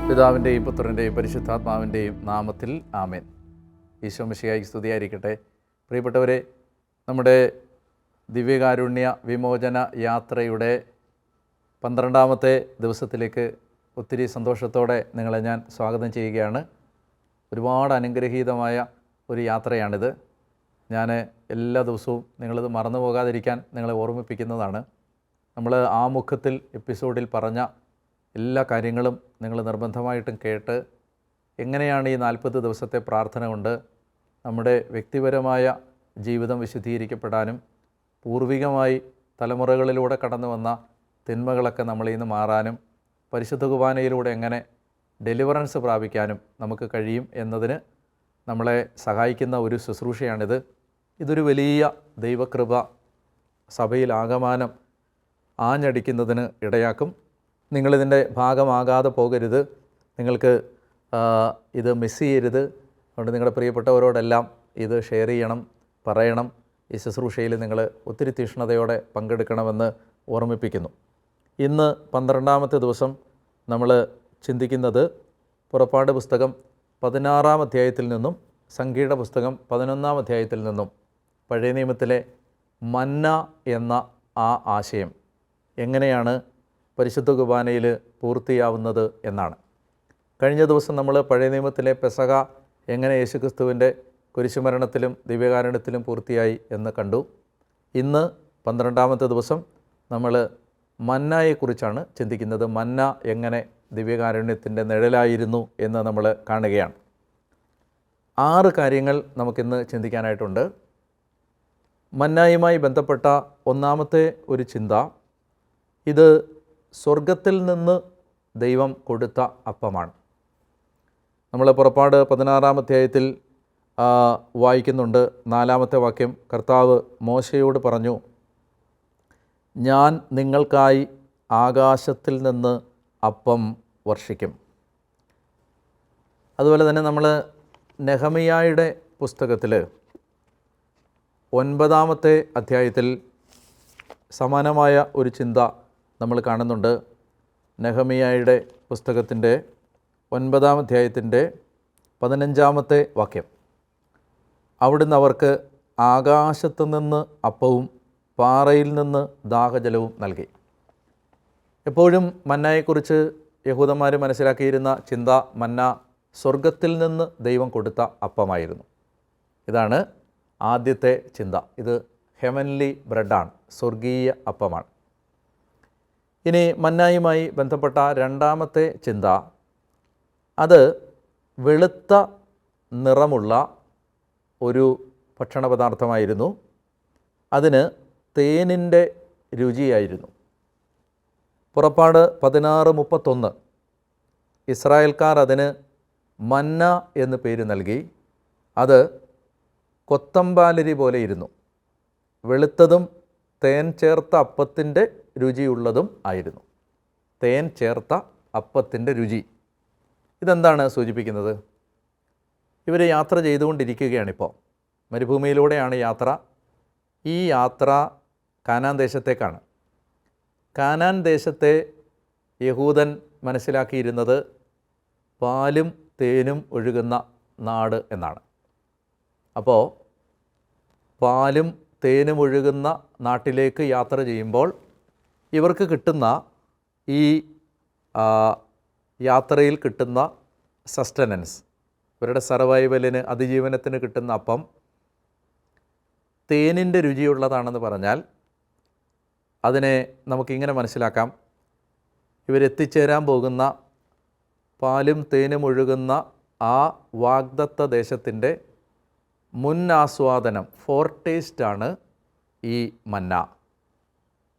പിതാവിൻ്റെയും പുത്രൻ്റെയും പരിശുദ്ധാത്മാവിൻ്റെയും നാമത്തിൽ ആമേൻ. ഈശോ മിശിഹായ്ക്ക് സ്തുതിയായിരിക്കട്ടെ. പ്രിയപ്പെട്ടവരെ, നമ്മുടെ ദിവ്യകാരുണ്യ വിമോചന യാത്രയുടെ 12ാമത്തെ ദിവസത്തിലേക്ക് ഒത്തിരി സന്തോഷത്തോടെ നിങ്ങളെ ഞാൻ സ്വാഗതം ചെയ്യുകയാണ്. ഒരുപാട് അനുഗ്രഹീതമായ ഒരു യാത്രയാണിത്. ഞാൻ എല്ലാ ദിവസവും നിങ്ങളിത് മറന്നു പോകാതിരിക്കാൻ നിങ്ങളെ ഓർമ്മിപ്പിക്കുന്നതാണ്. നമ്മൾ ആമുഖത്തിൽ എപ്പിസോഡിൽ പറഞ്ഞ എല്ലാ കാര്യങ്ങളും നിങ്ങൾ നിർബന്ധമായിട്ടും കേട്ട് എങ്ങനെയാണ് ഈ 40 ദിവസത്തെ പ്രാർത്ഥന കൊണ്ട് നമ്മുടെ വ്യക്തിപരമായ ജീവിതം വിശുദ്ധീകരിക്കപ്പെടാനും പൂർവികമായി തലമുറകളിലൂടെ കടന്നു വന്ന തിന്മകളൊക്കെ നമ്മളിൽ നിന്ന് മാറാനും പരിശുദ്ധ കുർബാനയിലൂടെ എങ്ങനെ ഡെലിവറൻസ് പ്രാപിക്കാനും നമുക്ക് കഴിയും എന്നതിന് നമ്മളെ സഹായിക്കുന്ന ഒരു ശുശ്രൂഷയാണിത്. ഇതൊരു വലിയ ദൈവകൃപ സഭയിൽ ആകമാനം ആഞ്ഞടിക്കുന്നതിന് ഇടയാക്കും. നിങ്ങളിതിൻ്റെ ഭാഗമാകാതെ പോകരുത്. നിങ്ങൾക്ക് ഇത് മിസ് ചെയ്യരുത്. അതുകൊണ്ട് നിങ്ങളുടെ പ്രിയപ്പെട്ടവരോടെല്ലാം ഇത് ഷെയർ ചെയ്യണം, പറയണം. ഈ ശുശ്രൂഷയിൽ നിങ്ങൾ ഒത്തിരി തീക്ഷ്ണതയോടെ പങ്കെടുക്കണമെന്ന് ഓർമ്മിപ്പിക്കുന്നു. ഇന്ന് 12ാമത്തെ ദിവസം നമ്മൾ ചിന്തിക്കുന്നത് പുറപ്പാട് പുസ്തകം 16-ാം അധ്യായത്തിൽ നിന്നും സംഖ്യയുടെ പുസ്തകം 11-ാം അധ്യായത്തിൽ നിന്നും പഴയ നിയമത്തിലെ മന്ന എന്ന ആ ആശയം എങ്ങനെയാണ് പരിശുദ്ധ കുർബാനയിൽ പൂർത്തിയാവുന്നത് എന്നാണ്. കഴിഞ്ഞ ദിവസം നമ്മൾ പഴയ നിയമത്തിലെ പെസഹ എങ്ങനെ യേശുക്രിസ്തുവിൻ്റെ കുരിശുമരണത്തിലും ദിവ്യകാരുണ്യത്തിലും പൂർത്തിയായി എന്ന് കണ്ടു. ഇന്ന് 12ാമത്തെ ദിവസം നമ്മൾ മന്നയെക്കുറിച്ചാണ് ചിന്തിക്കുന്നത്. മന്ന എങ്ങനെ ദിവ്യകാരുണ്യത്തിൻ്റെ നിഴലായിരുന്നു എന്ന് നമ്മൾ കാണുകയാണ്. 6 കാര്യങ്ങൾ നമുക്കിന്ന് ചിന്തിക്കാനായിട്ടുണ്ട്. മന്നയുമായി ബന്ധപ്പെട്ട ഒന്നാമത്തെ ഒരു ചിന്ത, ഇത് സ്വർഗത്തിൽ നിന്ന് ദൈവം കൊടുത്ത അപ്പമാണ്. നമ്മൾ പുറപ്പാട് 16-ാം അധ്യായത്തിൽ വായിക്കുന്നുണ്ട്. 4-ാമത്തെ വാക്യം, കർത്താവ് മോശയോട് പറഞ്ഞു, ഞാൻ നിങ്ങൾക്കായി ആകാശത്തിൽ നിന്ന് അപ്പം വർഷിക്കും. അതുപോലെ തന്നെ നമ്മൾ നെഹമിയായുടെ പുസ്തകത്തിൽ 9-ാമത്തെ അധ്യായത്തിൽ സമാനമായ ഒരു ചിന്ത നമ്മൾ കാണുന്നുണ്ട്. നെഹമിയായുടെ പുസ്തകത്തിൻ്റെ 9-ാം അധ്യായത്തിൻ്റെ 15-ാമത്തെ വാക്യം, അവിടുന്ന് അവർക്ക് ആകാശത്തു നിന്ന് അപ്പവും പാറയിൽ നിന്ന് ദാഹജലവും നൽകി. എപ്പോഴും മന്നയെക്കുറിച്ച് യഹൂദന്മാർ മനസ്സിലാക്കിയിരുന്ന ചിന്ത, മന്ന സ്വർഗത്തിൽ നിന്ന് ദൈവം കൊടുത്ത അപ്പമായിരുന്നു. ഇതാണ് ആദ്യത്തെ ചിന്ത. ഇത് ഹെവൻലി ബ്രെഡാണ്, സ്വർഗീയ അപ്പമാണ്. ഇനി മന്നയുമായി ബന്ധപ്പെട്ട 2ാമത്തെ ചിന്ത, അത് വെളുത്ത നിറമുള്ള ഒരു ഭക്ഷണപദാർത്ഥമായിരുന്നു. അതിന് തേനിൻ്റെ രുചിയായിരുന്നു. പുറപ്പാട് 16:31 ഇസ്രായേൽക്കാർ അതിന് മന്ന എന്ന് പേര് നൽകി. അത് കൊത്തമ്പാലരി പോലെ ഇരുന്നു. വെളുത്തതും തേൻ ചേർത്ത അപ്പത്തിൻ്റെ രുചിയുള്ളതും ആയിരുന്നു. തേൻ ചേർത്ത അപ്പത്തിൻ്റെ രുചി. ഇതെന്താണ് സൂചിപ്പിക്കുന്നത്? ഇവർ യാത്ര ചെയ്തുകൊണ്ടിരിക്കുകയാണിപ്പോൾ. മരുഭൂമിയിലൂടെയാണ് യാത്ര. ഈ യാത്ര കാനാൻ ദേശത്തേക്കാണ്. കാനാൻ ദേശത്തെ യഹൂദൻ മനസ്സിലാക്കിയിരുന്നത് പാലും തേനും ഒഴുകുന്ന നാട് എന്നാണ്. അപ്പോൾ പാലും തേനും ഒഴുകുന്ന നാട്ടിലേക്ക് യാത്ര ചെയ്യുമ്പോൾ ഇവർക്ക് കിട്ടുന്ന ഈ യാത്രയിൽ കിട്ടുന്ന സസ്റ്റനൻസ്, ഇവരുടെ സർവൈവലിന്, അതിജീവനത്തിന് കിട്ടുന്ന അപ്പം തേനിൻ്റെ രുചിയുള്ളതാണെന്ന് പറഞ്ഞാൽ അതിനെ നമുക്കിങ്ങനെ മനസ്സിലാക്കാം. ഇവരെത്തിച്ചേരാൻ പോകുന്ന പാലും തേനും ഒഴുകുന്ന ആ വാഗ്ദത്ത ദേശത്തിൻ്റെ മുൻ ആസ്വാദനം, ഫോർ ടേസ്റ്റാണ് ഈ മന്ന.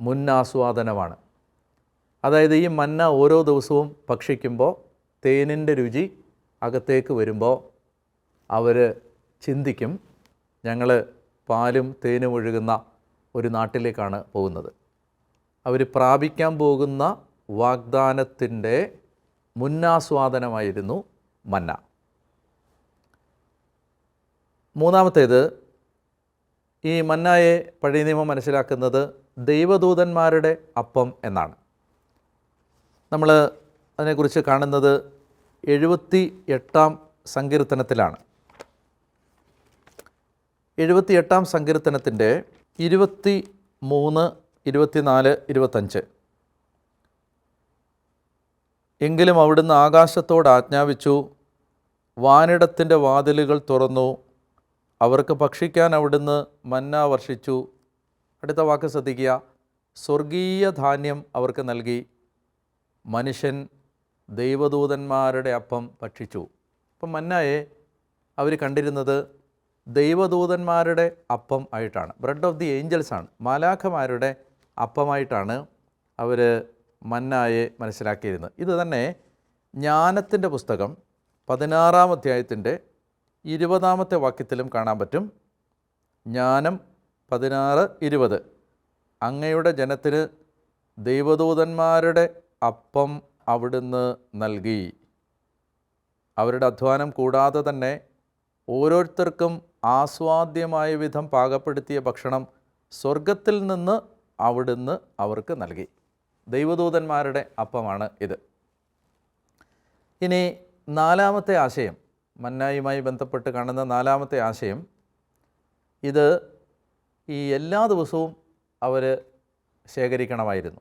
മുൻ ആസ്വാദനമാണ്. അതായത് ഈ മന്ന ഓരോ ദിവസവും ഭക്ഷിക്കുമ്പോൾ തേനിൻ്റെ രുചി അകത്തേക്ക് വരുമ്പോൾ അവർ ചിന്തിക്കും, ഞങ്ങൾ പാലും തേനും ഒഴുകുന്ന ഒരു നാട്ടിലേക്കാണ് പോകുന്നത്. അവർ പ്രാപിക്കാൻ പോകുന്ന വാഗ്ദാനത്തിൻ്റെ മുന്നാസ്വാദനമായിരുന്നു മന്ന. മൂന്നാമത്തേത്, ഈ മന്നയെ പഴയ നിയമം മനസ്സിലാക്കുന്നത് ദൈവദൂതന്മാരുടെ അപ്പം എന്നാണ്. നമ്മൾ അതിനെക്കുറിച്ച് കാണുന്നത് 78 സങ്കീർത്തനത്തിലാണ്. 78 സങ്കീർത്തനത്തിൻ്റെ 23, 24, 25. എങ്കിലും അവിടുന്ന് ആകാശത്തോട് ആജ്ഞാപിച്ചു, വാനിടത്തിൻ്റെ വാതിലുകൾ തുറന്നു, അവർക്ക് ഭക്ഷിക്കാൻ അവിടുന്ന് മന്ന വർഷിച്ചു. അടുത്ത വാക്ക് ശ്രദ്ധിക്കുക, സ്വർഗീയ ധാന്യം അവർക്ക് നൽകി, മനുഷ്യൻ ദൈവദൂതന്മാരുടെ അപ്പം ഭക്ഷിച്ചു. അപ്പം മന്നയെ അവർ കണ്ടിരുന്നത് ദൈവദൂതന്മാരുടെ അപ്പം ആയിട്ടാണ്, ബ്രെഡ് ഓഫ് ദി ഏഞ്ചൽസ് ആണ്, മാലാഖമാരുടെ അപ്പമായിട്ടാണ് അവർ മന്നയെ മനസ്സിലാക്കിയിരുന്നത്. ഇത് തന്നെ ജ്ഞാനത്തിൻ്റെ പുസ്തകം 16-ാം അധ്യായത്തിൻ്റെ 20-ാമത്തെ വാക്യത്തിലും കാണാൻ പറ്റും. ജ്ഞാനം 16:20, അങ്ങയുടെ ജനത്തിന് ദൈവദൂതന്മാരുടെ അപ്പം അവിടുന്ന് നൽകി. അവരുടെ അധ്വാനം കൂടാതെ തന്നെ ഓരോരുത്തർക്കും ആസ്വാദ്യമായ വിധം പാകപ്പെടുത്തിയ ഭക്ഷണം സ്വർഗത്തിൽ നിന്ന് അവിടുന്ന് അവർക്ക് നൽകി. ദൈവദൂതന്മാരുടെ അപ്പമാണ് ഇത്. ഇനി 4-ാമത്തെ ആശയം, മന്നായുമായി ബന്ധപ്പെട്ട് കാണുന്ന 4-ാമത്തെ ആശയം, ഇത് ഈ എല്ലാ ദിവസവും അവർ ശേഖരിക്കണമായിരുന്നു.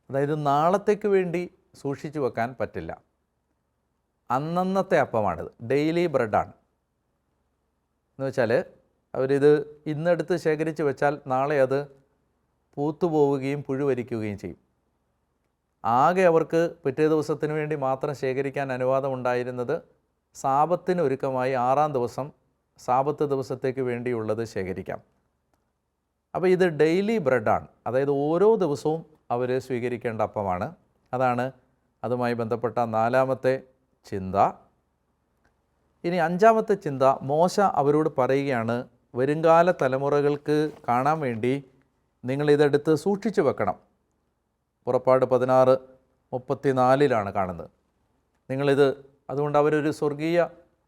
അതായത് നാളത്തേക്ക് വേണ്ടി സൂക്ഷിച്ചു വെക്കാൻ പറ്റില്ല. അന്നന്നത്തെ അപ്പമാണിത്, ഡെയിലി ബ്രെഡാണ്. എന്ന് വെച്ചാൽ അവരിത് ഇന്നെടുത്ത് ശേഖരിച്ച് വെച്ചാൽ നാളെ അത് പൂത്തുപോവുകയും പുഴുവരിക്കുകയും ചെയ്യും. ആകെ അവർക്ക് പിറ്റേ ദിവസത്തിന് വേണ്ടി മാത്രം ശേഖരിക്കാൻ അനുവാദമുണ്ടായിരുന്നത് സാബത്തിന് ഒരുക്കമായി 6-ാം ദിവസം സാബത്ത് ദിവസത്തേക്ക് വേണ്ടിയുള്ളത് ശേഖരിക്കാം. അപ്പോൾ ഇത് ഡെയിലി ബ്രെഡാണ്, അതായത് ഓരോ ദിവസവും അവർ സ്വീകരിക്കേണ്ട അപ്പമാണ്. അതാണ് അതുമായി ബന്ധപ്പെട്ട 4-ാമത്തെ ചിന്ത. ഇനി 5-ാമത്തെ ചിന്ത, മോശ അവരോട് പറയുകയാണ്, വരുംകാല തലമുറകൾക്ക് കാണാൻ വേണ്ടി നിങ്ങളിതെടുത്ത് സൂക്ഷിച്ചു വെക്കണം. പുറപ്പാട് 16:34 കാണുന്നത്. നിങ്ങളിത്, അതുകൊണ്ട് അവരൊരു സ്വർഗീയ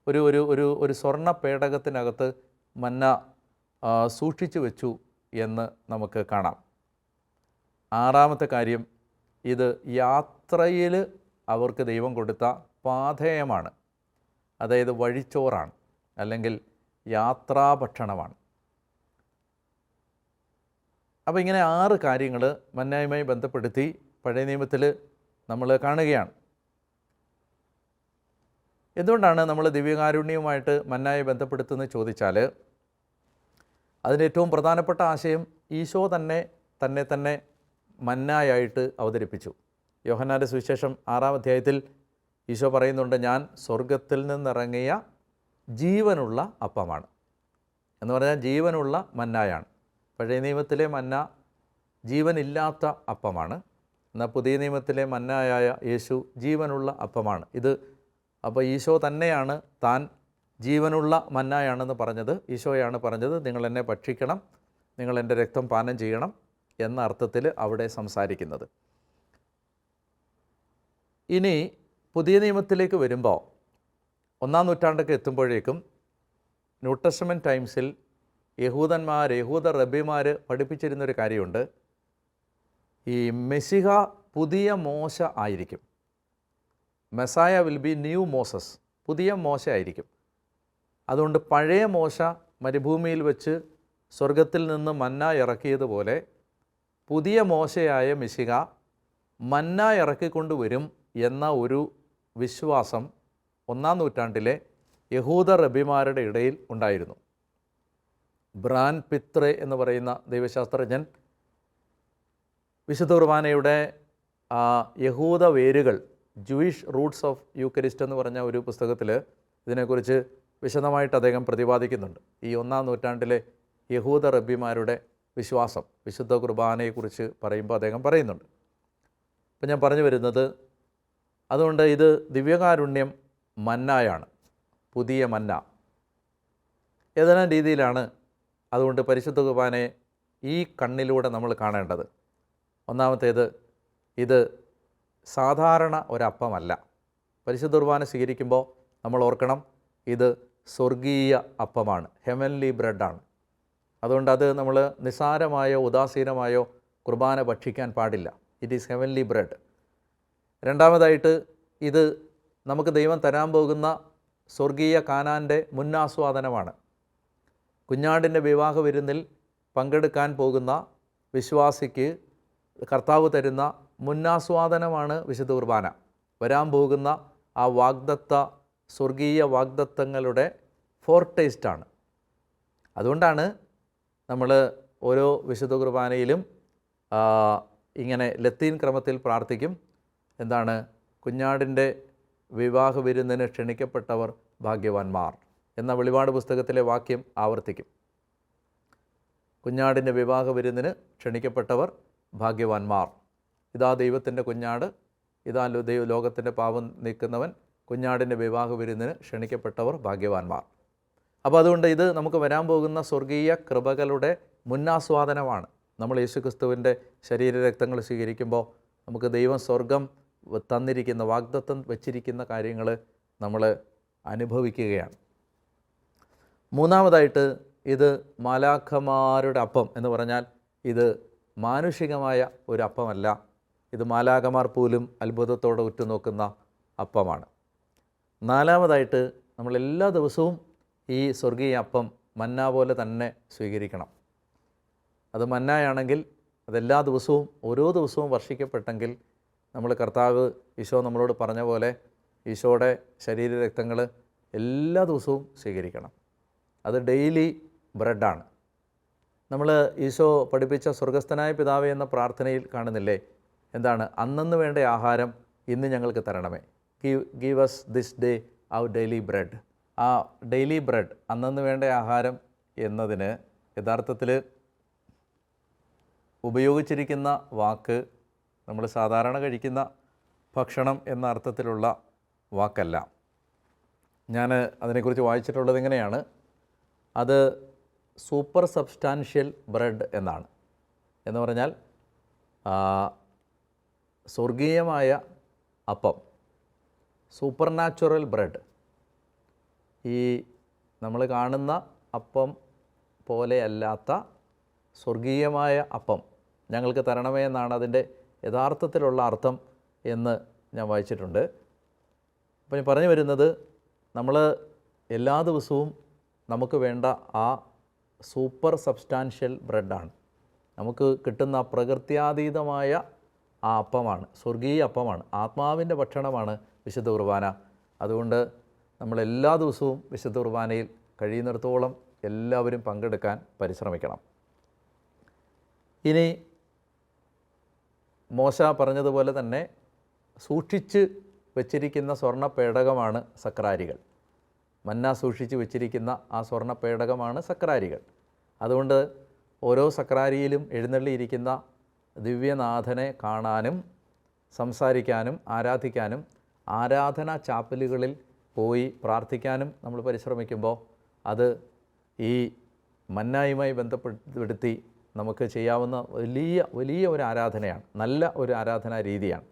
ഒരു സ്വർണ്ണ പേടകത്തിനകത്ത് മന്ന സൂക്ഷിച്ചു വെച്ചു എന്ന് നമുക്ക് കാണാം. 6-ാമത്തെ കാര്യം, ഇത് യാത്രയിൽ അവർക്ക് ദൈവം കൊടുത്ത പാഥേയമാണ്, അതായത് വഴിച്ചോറാണ്, അല്ലെങ്കിൽ യാത്രാഭക്ഷണമാണ്. അപ്പോൾ ഇങ്ങനെ 6 കാര്യങ്ങൾ മന്നായുമായി ബന്ധപ്പെടുത്തി പഴയ നിയമത്തിൽ നമ്മൾ കാണുകയാണ്. എന്തുകൊണ്ടാണ് നമ്മൾ ദിവ്യകാരുണ്യവുമായിട്ട് മന്നായെ ബന്ധപ്പെടുത്തുന്നത് ചോദിച്ചാൽ, അതിൻ്റെ ഏറ്റവും പ്രധാനപ്പെട്ട ആശയം ഈശോ തന്നെ മന്നായായിട്ട് അവതരിപ്പിച്ചു. യോഹന്നാൻ്റെ സുവിശേഷം 6-ാം അധ്യായത്തിൽ ഈശോ പറയുന്നുണ്ട്, ഞാൻ സ്വർഗത്തിൽ നിന്നിറങ്ങിയ ജീവനുള്ള അപ്പമാണ് എന്ന് പറഞ്ഞാൽ ജീവനുള്ള മന്നായാണ്. പഴയ നിയമത്തിലെ മന്ന ജീവനില്ലാത്ത അപ്പമാണ്, എന്നാൽ പുതിയ നിയമത്തിലെ മന്നായായ യേശു ജീവനുള്ള അപ്പമാണ്. ഇത് അപ്പോൾ ഈശോ തന്നെയാണ് താൻ ജീവനുള്ള മന്നായാണെന്ന് പറഞ്ഞത്. ഈശോയാണ് പറഞ്ഞത്, നിങ്ങൾ എന്നെ ഭക്ഷിക്കണം, നിങ്ങൾ എൻ്റെ രക്തം പാനം ചെയ്യണം എന്ന അർത്ഥത്തിൽ അവിടെ സംസാരിക്കുന്നത്. ഇനി പുതിയ നിയമത്തിലേക്ക് വരുമ്പോൾ 1-ാം നൂറ്റാണ്ടൊക്കെ എത്തുമ്പോഴേക്കും ന്യൂ ടെസ്റ്റമെൻറ്റ് ടൈംസിൽ യഹൂദ റബ്ബിമാർ പഠിപ്പിച്ചിരുന്നൊരു കാര്യമുണ്ട്. ഈ മെസ്സിഹ പുതിയ മോശ ആയിരിക്കും. Messiah will be new Moses, പുതിയ മോശ ആയിരിക്കും. അതുകൊണ്ട് പഴയ മോശ മരുഭൂമിയിൽ വെച്ച് സ്വർഗത്തിൽ നിന്ന് മന്ന ഇറക്കിയതുപോലെ പുതിയ മോശയായ മെസ്സിഹ മന്ന ഇറക്കിക്കൊണ്ടുവരും എന്ന ഒരു വിശ്വാസം 1-ാം നൂറ്റാണ്ടിലെ യഹൂദ റബ്ബിമാരുടെ ഇടയിൽ ഉണ്ടായിരുന്നു. ബ്രാൻ പിത്രെ എന്ന് പറയുന്ന ദൈവശാസ്ത്രജ്ഞൻ വിശുദ്ധ കുർബാനയുടെ യഹൂദ വേരുകൾ, ജൂയിഷ് റൂട്ട്സ് ഓഫ് യൂക്കരിസ്റ്റ് എന്ന് പറഞ്ഞ ഒരു പുസ്തകത്തിൽ ഇതിനെക്കുറിച്ച് വിശദമായിട്ട് അദ്ദേഹം പ്രതിപാദിക്കുന്നുണ്ട്. ഈ 1-ാം നൂറ്റാണ്ടിലെ യഹൂദ റബ്ബിമാരുടെ വിശ്വാസം വിശുദ്ധ കുർബാനയെക്കുറിച്ച് പറയുമ്പോൾ അദ്ദേഹം പറയുന്നുണ്ട്. അപ്പം ഞാൻ പറഞ്ഞു വരുന്നത്, അതുകൊണ്ട് ഇത് ദിവ്യകാരുണ്യം മന്നായാണ്, പുതിയ മന്ന. ഏതെല്ലാം രീതിയിലാണ് അതുകൊണ്ട് പരിശുദ്ധ കുർബാനയെ ഈ കണ്ണിലൂടെ നമ്മൾ കാണേണ്ടത്? ഒന്നാമത്തേത്, ഇത് സാധാരണ ഒരപ്പമല്ല. പരിശുദ്ധ കുർബാന സ്വീകരിക്കുമ്പോൾ നമ്മൾ ഓർക്കണം, ഇത് സ്വർഗീയ അപ്പമാണ്, ഹെവൻലി ബ്രെഡാണ്. അതുകൊണ്ട് അത് നമ്മൾ നിസ്സാരമായോ ഉദാസീനമായോ കുർബാന ഭക്ഷിക്കാൻ പാടില്ല. It is heavenly bread. രണ്ടാമതായിട്ട്, ഇത് നമുക്ക് ദൈവം തരാൻ പോകുന്ന സ്വർഗീയ കാനാൻ്റെ മുന്നാസ്വാദനമാണ്. കുഞ്ഞാടിൻ്റെ വിവാഹ വിരുന്നിൽ പങ്കെടുക്കാൻ പോകുന്ന വിശ്വാസിക്ക് കർത്താവ് തരുന്ന മുന്നാസ്വാദനമാണ് വിശുദ്ധ കുർബാന. വരാൻ പോകുന്ന ആ വാഗ്ദത്ത സ്വർഗീയ വാഗ്ദത്തങ്ങളുടെ ഫോർടേസ്റ്റാണ്. അതുകൊണ്ടാണ് നമ്മൾ ഓരോ വിശുദ്ധ കുർബാനയിലും ഇങ്ങനെ ലത്തീൻ ക്രമത്തിൽ പ്രാർത്ഥിക്കും. എന്താണ്? കുഞ്ഞാടിൻ്റെ വിവാഹ വിരുന്നിന് ക്ഷണിക്കപ്പെട്ടവർ ഭാഗ്യവാന്മാർ എന്ന വെളിപാട് പുസ്തകത്തിലെ വാക്യം ആവർത്തിക്കും. കുഞ്ഞാടിൻ്റെ വിവാഹ വിരുന്നിന് ക്ഷണിക്കപ്പെട്ടവർ ഭാഗ്യവാന്മാർ. ഇതാ ദൈവത്തിൻ്റെ കുഞ്ഞാട്, ഇതാ ലോകത്തിൻ്റെ പാപം നീക്കുന്നവൻ, കുഞ്ഞാടിൻ്റെ വിവാഹ വിരുന്നിന് ക്ഷണിക്കപ്പെട്ടവർ ഭാഗ്യവാന്മാർ. അപ്പോൾ അതുകൊണ്ട് ഇത് നമുക്ക് വരാൻ പോകുന്ന സ്വർഗീയ കൃപകളുടെ മുന്നാസ്വാദനമാണ്. നമ്മൾ യേശുക്രിസ്തുവിൻ്റെ ശരീരരക്തങ്ങൾ സ്വീകരിക്കുമ്പോൾ നമുക്ക് ദൈവം സ്വർഗം തന്നിരിക്കുന്ന വാഗ്ദത്തം വച്ചിരിക്കുന്ന കാര്യങ്ങൾ നമ്മൾ അനുഭവിക്കുകയാണ്. മൂന്നാമതായിട്ട്, ഇത് മാലാഖമാരുടെ അപ്പം എന്ന് പറഞ്ഞാൽ ഇത് മാനുഷികമായ ഒരു അപ്പമല്ല. ഇത് മാലാഖമാർ പോലും അത്ഭുതത്തോടെ ഉറ്റുനോക്കുന്ന അപ്പമാണ്. നാലാമതായിട്ട്, നമ്മൾ എല്ലാ ദിവസവും ഈ സ്വർഗീയ അപ്പം മന്ന പോലെ തന്നെ സ്വീകരിക്കണം. അത് മന്നയാണെങ്കിൽ അതെല്ലാ ദിവസവും ഓരോ ദിവസവും വർഷിക്കപ്പെട്ടെങ്കിൽ നമ്മൾ കർത്താവ് ഈശോ നമ്മളോട് പറഞ്ഞ പോലെ ഈശോയുടെ ശരീരരക്തങ്ങൾ എല്ലാ ദിവസവും സ്വീകരിക്കണം. അത് ഡെയിലി ബ്രെഡാണ്. നമ്മൾ ഈശോ പഠിപ്പിച്ച സ്വർഗസ്ഥനായ പിതാവേ എന്ന പ്രാർത്ഥനയിൽ കാണുന്നില്ലേ? എന്താണ്? അന്നന്ന് വേണ്ട ആഹാരം ഇന്ന് ഞങ്ങൾക്ക് തരണമേ. Give us this day our daily bread. ആ ഡെയിലി ബ്രെഡ്, അന്നന്ന് വേണ്ട ആഹാരം എന്നതിന് യഥാർത്ഥത്തിൽ ഉപയോഗിച്ചിരിക്കുന്ന വാക്ക് നമ്മൾ സാധാരണ കഴിക്കുന്ന ഭക്ഷണം എന്ന അർത്ഥത്തിലുള്ള വാക്കല്ല. ഞാൻ അതിനെക്കുറിച്ച് വായിച്ചിട്ടുള്ളത് ഇങ്ങനെയാണ്. അത് സൂപ്പർ സബ്സ്റ്റാൻഷ്യൽ ബ്രെഡ് എന്നാണ്. എന്ന് പറഞ്ഞാൽ സ്വർഗീയമായ അപ്പം, സൂപ്പർ നാച്ചുറൽ ബ്രെഡ്. ഈ നമ്മൾ കാണുന്ന അപ്പം പോലെയല്ലാത്ത സ്വർഗീയമായ അപ്പം ഞങ്ങൾക്ക് തരണമേ എന്നാണ് അതിൻ്റെ യഥാർത്ഥത്തിലുള്ള അർത്ഥം എന്ന് ഞാൻ വായിച്ചിട്ടുണ്ട്. അപ്പോൾ ഞാൻ പറഞ്ഞു വരുന്നത്, നമ്മൾ എല്ലാ ദിവസവും നമുക്ക് വേണ്ട ആ സൂപ്പർ സബ്സ്റ്റാൻഷ്യൽ ബ്രെഡാണ്. നമുക്ക് കിട്ടുന്ന പ്രകൃത്യാതീതമായ ആ അപ്പമാണ്, സ്വർഗീയ അപ്പമാണ്, ആത്മാവിൻ്റെ ഭക്ഷണമാണ് വിശുദ്ധ കുർബാന. അതുകൊണ്ട് നമ്മൾ എല്ലാ ദിവസവും വിശുദ്ധ കുർബാനയിൽ കഴിയുന്നിടത്തോളം എല്ലാവരും പങ്കെടുക്കാൻ പരിശ്രമിക്കണം. ഇനി മോശ പറഞ്ഞതുപോലെ തന്നെ സൂക്ഷിച്ച് വച്ചിരിക്കുന്ന സ്വർണ്ണ പേടകമാണ് സക്രാരികൾ. മന്ന സൂക്ഷിച്ച് വച്ചിരിക്കുന്ന ആ സ്വർണ്ണ പേടകമാണ് സക്രാരികൾ. അതുകൊണ്ട് ഓരോ സക്രാരിയിലും എഴുന്നള്ളിയിരിക്കുന്ന ദിവ്യനാഥനെ കാണാനും സംസാരിക്കാനും ആരാധിക്കാനും ആരാധനാ ചാപ്പലുകളിൽ പോയി പ്രാർത്ഥിക്കാനും നമ്മൾ പരിശ്രമിക്കുമ്പോൾ അത് ഈ മന്നായുമായി ബന്ധപ്പെടുത്തി നമുക്ക് ചെയ്യാവുന്ന വലിയ ഒരു ആരാധനയാണ്, നല്ല ഒരു ആരാധനാ രീതിയാണ്.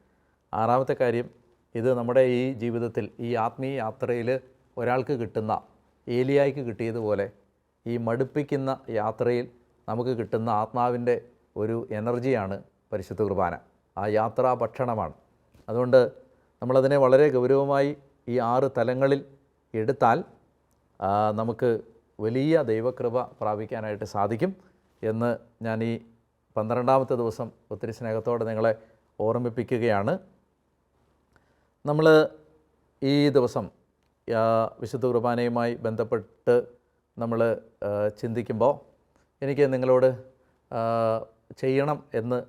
ആറാമത്തെ കാര്യം, ഇത് നമ്മുടെ ഈ ജീവിതത്തിൽ ഈ ആത്മീയ യാത്രയിൽ ഒരാൾക്ക് കിട്ടുന്ന, ഏലിയായ്ക്ക് കിട്ടിയതുപോലെ ഈ മടുപ്പിക്കുന്ന യാത്രയിൽ നമുക്ക് കിട്ടുന്ന ആത്മാവിൻ്റെ ഒരു എനർജിയാണ് പരിശുദ്ധ കുർബാന. ആ യാത്രാ ഭക്ഷണമാണ്. അതുകൊണ്ട് നമ്മളതിനെ വളരെ ഗൗരവമായി ഈ 6 തലങ്ങളിൽ എടുത്താൽ നമുക്ക് വലിയ ദൈവകൃപ പ്രാപിക്കാനായിട്ട് സാധിക്കും എന്ന് ഞാൻ ഈ 12ാമത്തെ ദിവസം ഒത്തിരി സ്നേഹത്തോടെ നിങ്ങളെ ഓർമ്മിപ്പിക്കുകയാണ്. നമ്മൾ ഈ ദിവസം വിശുദ്ധ കുർബാനയുമായി ബന്ധപ്പെട്ട് നമ്മൾ ചിന്തിക്കുമ്പോൾ എനിക്ക് നിങ്ങളോട് ചെയ്യണം എന്ന്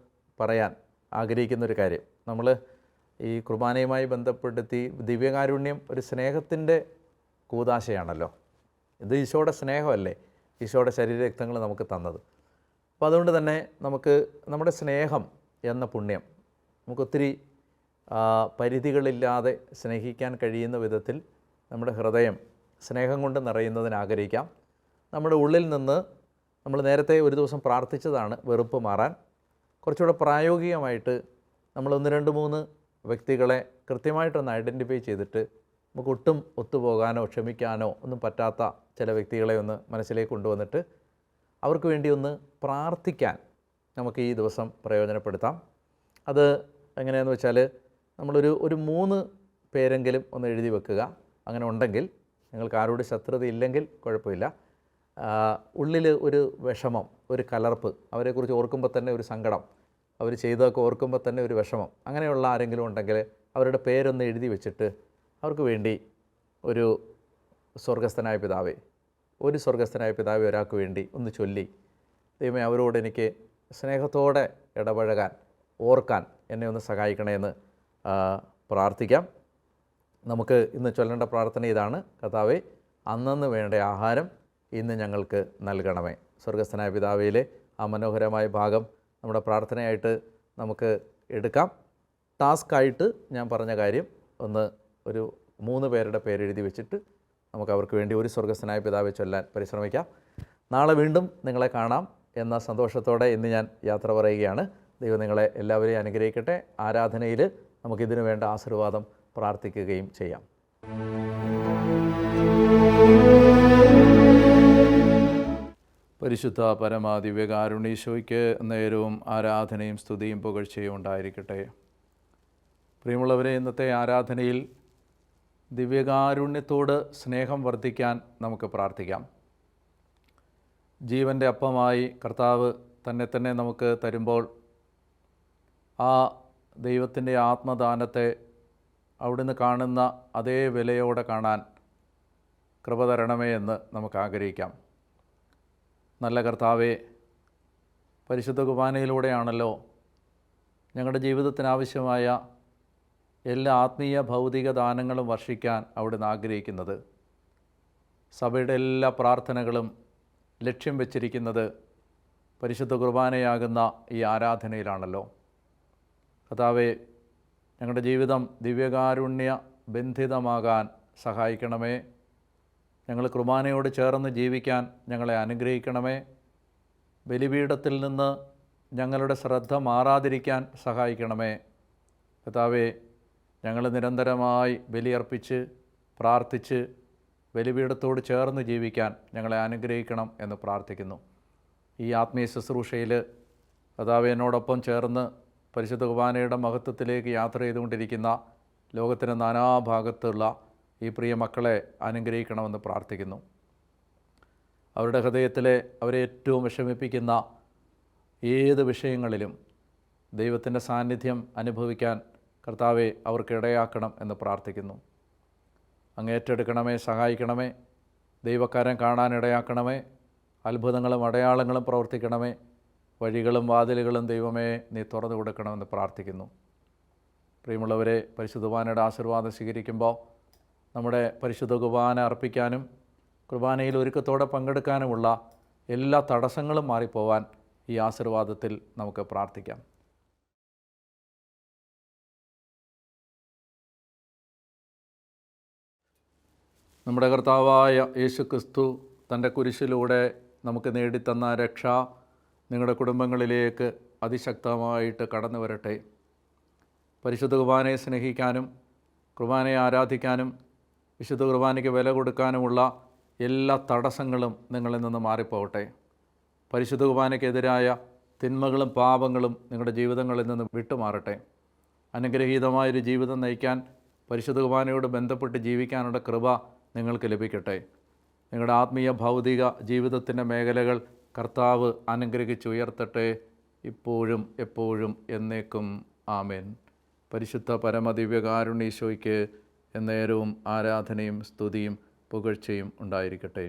പറയാൻ ആഗ്രഹിക്കുന്നൊരു കാര്യം, നമ്മൾ ഈ കുർബാനയുമായി ബന്ധപ്പെടുത്തി ദിവ്യകാരുണ്യം ഒരു സ്നേഹത്തിൻ്റെ കൂദാശയാണല്ലോ. ഇത് ഈശോയുടെ സ്നേഹമല്ലേ, ഈശോയുടെ ശരീരരക്തങ്ങൾ നമുക്ക് തന്നത്. അപ്പോൾ അതുകൊണ്ട് തന്നെ നമുക്ക് നമ്മുടെ സ്നേഹം എന്ന പുണ്യം നമുക്കൊത്തിരി പരിധികളില്ലാതെ സ്നേഹിക്കാൻ കഴിയുന്ന വിധത്തിൽ നമ്മുടെ ഹൃദയം സ്നേഹം കൊണ്ട് നിറയുന്നതിന് ആഗ്രഹിക്കാം. നമ്മുടെ ഉള്ളിൽ നിന്ന് നമ്മൾ നേരത്തെ ഒരു ദിവസം പ്രാർത്ഥിച്ചതാണ് വെറുപ്പ് മാറാൻ. കുറച്ചുകൂടെ പ്രായോഗികമായിട്ട് നമ്മൾ 1, 2, 3 വ്യക്തികളെ കൃത്യമായിട്ടൊന്ന് ഐഡൻറ്റിഫൈ ചെയ്തിട്ട് നമുക്ക് ഒട്ടും ഒത്തുപോകാനോ ക്ഷമിക്കാനോ ഒന്നും പറ്റാത്ത ചില വ്യക്തികളെ ഒന്ന് മനസ്സിലേക്ക് കൊണ്ടുവന്നിട്ട് അവർക്ക് വേണ്ടി ഒന്ന് പ്രാർത്ഥിക്കാൻ നമുക്ക് ഈ ദിവസം പ്രയോജനപ്പെടുത്താം. അത് എങ്ങനെയാണെന്ന് വെച്ചാൽ നമ്മളൊരു 3 പേരെങ്കിലും ഒന്ന് എഴുതി വെക്കുക. അങ്ങനെ ഉണ്ടെങ്കിൽ, നിങ്ങൾക്ക് ആരോട് ശത്രുത ഇല്ലെങ്കിൽ കുഴപ്പമില്ല. ഉള്ളിൽ ഒരു വിഷമം, ഒരു കലർപ്പ്, അവരെക്കുറിച്ച് ഓർക്കുമ്പോൾ തന്നെ ഒരു സങ്കടം, അവർ ചെയ്തതൊക്കെ ഓർക്കുമ്പോൾ തന്നെ ഒരു വിഷമം, അങ്ങനെയുള്ള ആരെങ്കിലും ഉണ്ടെങ്കിൽ അവരുടെ പേരൊന്ന് എഴുതി വെച്ചിട്ട് അവർക്ക് വേണ്ടി ഒരു സ്വർഗസ്ഥനായ പിതാവേ, ഒരു സ്വർഗസ്ഥനായ പിതാവേ ഒരാൾക്ക് വേണ്ടി ഒന്ന് ചൊല്ലി, ദൈവമേ അവരോട് എനിക്ക് സ്നേഹത്തോടെ ഇടപഴകാൻ, ഓർക്കാൻ എന്നെ ഒന്ന് സഹായിക്കണമെന്ന് പ്രാർത്ഥിക്കാം. നമുക്ക് ഇന്ന് ചൊല്ലേണ്ട പ്രാർത്ഥന ഇതാണ്: കർത്താവേ, അന്നന്ന് വേണ്ട ആഹാരം ഇന്ന് ഞങ്ങൾക്ക് നൽകണമേ. സ്വർഗസ്ഥനായ പിതാവിലെ ആ മനോഹരമായ ഭാഗം നമ്മുടെ പ്രാർത്ഥനയായിട്ട് നമുക്ക് എടുക്കാം. ടാസ്ക്കായിട്ട് ഞാൻ പറഞ്ഞ കാര്യം ഒരു 3 പേരുടെ പേരെഴുതി വെച്ചിട്ട് നമുക്ക് അവർക്ക് വേണ്ടി ഒരു സ്വർഗസ്ഥനായ പിതാവെ ചൊല്ലാൻ പരിശ്രമിക്കാം. നാളെ വീണ്ടും നിങ്ങളെ കാണാം എന്ന സന്തോഷത്തോടെ ഇന്ന് ഞാൻ യാത്ര പറയുകയാണ്. ദൈവം നിങ്ങളെ എല്ലാവരെയും അനുഗ്രഹിക്കട്ടെ. ആരാധനയിൽ നമുക്കിതിനു വേണ്ട ആശീർവാദം പ്രാർത്ഥിക്കുകയും ചെയ്യാം. പരിശുദ്ധ പരമ ദിവ്യകാരുണ്യേശോയ്ക്ക് നേരവും ആരാധനയും സ്തുതിയും പുകഴ്ചയും ഉണ്ടായിരിക്കട്ടെ. പ്രിയമുള്ളവരെ, ഇന്നത്തെ ആരാധനയിൽ ദിവ്യകാരുണ്യത്തോട് സ്നേഹം വർദ്ധിക്കാൻ നമുക്ക് പ്രാർത്ഥിക്കാം. ജീവൻ്റെ അപ്പമായി കർത്താവ് തന്നെ നമുക്ക് തരുമ്പോൾ ആ ദൈവത്തിൻ്റെ ആത്മദാനത്തെ അവിടുന്ന് കാണുന്ന അതേ വിലയോടെ കാണാൻ കൃപ തരണമേ എന്ന് നമുക്ക് ആഗ്രഹിക്കാം. നല്ല കർത്താവേ, പരിശുദ്ധ കുർബാനയിലൂടെയാണല്ലോ ഞങ്ങളുടെ ജീവിതത്തിനാവശ്യമായ എല്ലാ ആത്മീയ ഭൗതിക ദാനങ്ങളും വർഷിക്കാൻ അവിടുന്ന് ആഗ്രഹിക്കുന്നത്. സഭയുടെ എല്ലാ പ്രാർത്ഥനകളും ലക്ഷ്യം വെച്ചിരിക്കുന്നത് പരിശുദ്ധ കുർബാനയാകുന്ന ഈ ആരാധനയിലാണല്ലോ. കർത്താവേ, ഞങ്ങളുടെ ജീവിതം ദിവ്യകാരുണ്യ ബന്ധിതമാകാൻ സഹായിക്കണമേ. ഞങ്ങൾ കുർബാനയോട് ചേർന്ന് ജീവിക്കാൻ ഞങ്ങളെ അനുഗ്രഹിക്കണമേ. ബലിപീഠത്തിൽ നിന്ന് ഞങ്ങളുടെ ശ്രദ്ധ മാറാതിരിക്കാൻ സഹായിക്കണമേ. കർത്താവേ, ഞങ്ങൾ നിരന്തരമായി ബലിയർപ്പിച്ച് പ്രാർത്ഥിച്ച് ബലിപീഠത്തോട് ചേർന്ന് ജീവിക്കാൻ ഞങ്ങളെ അനുഗ്രഹിക്കണം എന്ന് പ്രാർത്ഥിക്കുന്നു. ഈ ആത്മീയ ശുശ്രൂഷയിൽ കർത്താവേ, എന്നോടൊപ്പം ചേർന്ന് പരിശുദ്ധ കുർബാനയുടെ മഹത്വത്തിലേക്ക് യാത്ര ചെയ്തുകൊണ്ടിരിക്കുന്ന ലോകത്തിൻ്റെ നാനാഭാഗത്തുള്ള ഈ പ്രിയ മക്കളെ അനുഗ്രഹിക്കണമെന്ന് പ്രാർത്ഥിക്കുന്നു. അവരുടെ ഹൃദയത്തിലെ അവരെ ഏറ്റവും വിഷമിപ്പിക്കുന്ന ഏത് വിഷയങ്ങളിലും ദൈവത്തിൻ്റെ സാന്നിധ്യം അനുഭവിക്കാൻ കർത്താവെ അവർക്ക് ഇടയാക്കണം എന്ന് പ്രാർത്ഥിക്കുന്നു. അങ്ങ് ഏറ്റെടുക്കണമേ, സഹായിക്കണമേ. ദൈവക്കാരൻ കാണാൻ ഇടയാക്കണമേ. അത്ഭുതങ്ങളും അടയാളങ്ങളും പ്രവർത്തിക്കണമേ. വഴികളും വാതിലുകളും ദൈവമേ നീ തുറന്നു കൊടുക്കണമെന്ന് പ്രാർത്ഥിക്കുന്നു. പ്രിയമുള്ളവരെ, പരിശുദ്ധ കുർബാനയുടെ ആശീർവാദം സ്വീകരിക്കുമ്പോൾ നമ്മുടെ പരിശുദ്ധ കുർബാന അർപ്പിക്കാനും കുർബാനയിൽ ഒരുക്കത്തോടെ പങ്കെടുക്കാനുമുള്ള എല്ലാ തടസ്സങ്ങളും മാറിപ്പോവാൻ ഈ ആശീർവാദത്തിൽ നമുക്ക് പ്രാർത്ഥിക്കാം. നമ്മുടെ കർത്താവായ യേശുക്രിസ്തു തൻ്റെ കുരിശിലൂടെ നമുക്ക് നേടിത്തന്ന രക്ഷ നിങ്ങളുടെ കുടുംബങ്ങളിലേക്ക് അതിശക്തമായിട്ട് കടന്നു വരട്ടെ. പരിശുദ്ധ കുർബാനയെ സ്നേഹിക്കാനും കുർബാനയെ ആരാധിക്കാനും വിശുദ്ധ കുർബാനയ്ക്ക് വില കൊടുക്കാനുമുള്ള എല്ലാ തടസ്സങ്ങളും നിങ്ങളിൽ നിന്ന് മാറിപ്പോകട്ടെ. പരിശുദ്ധ കുർബാനയ്ക്കെതിരായ തിന്മകളും പാപങ്ങളും നിങ്ങളുടെ ജീവിതങ്ങളിൽ നിന്ന് വിട്ടുമാറട്ടെ. അനുഗ്രഹീതമായൊരു ജീവിതം നയിക്കാൻ പരിശുദ്ധ കുർബാനയോട് ബന്ധപ്പെട്ട് ജീവിക്കാനുള്ള കൃപ നിങ്ങൾക്ക് ലഭിക്കട്ടെ. നിങ്ങളുടെ ആത്മീയ ഭൗതിക ജീവിതത്തിൻ്റെ മേഖലകൾ കർത്താവ് അനുഗ്രഹിച്ചുയർത്തട്ടെ, ഇപ്പോഴും എപ്പോഴും എന്നേക്കും. ആമേൻ. പരിശുദ്ധ പരമദിവ്യകാരുണ്യേശോയ്ക്ക് എന്നേരവും ആരാധനയും സ്തുതിയും പുകഴ്ചയും ഉണ്ടായിരിക്കട്ടെ.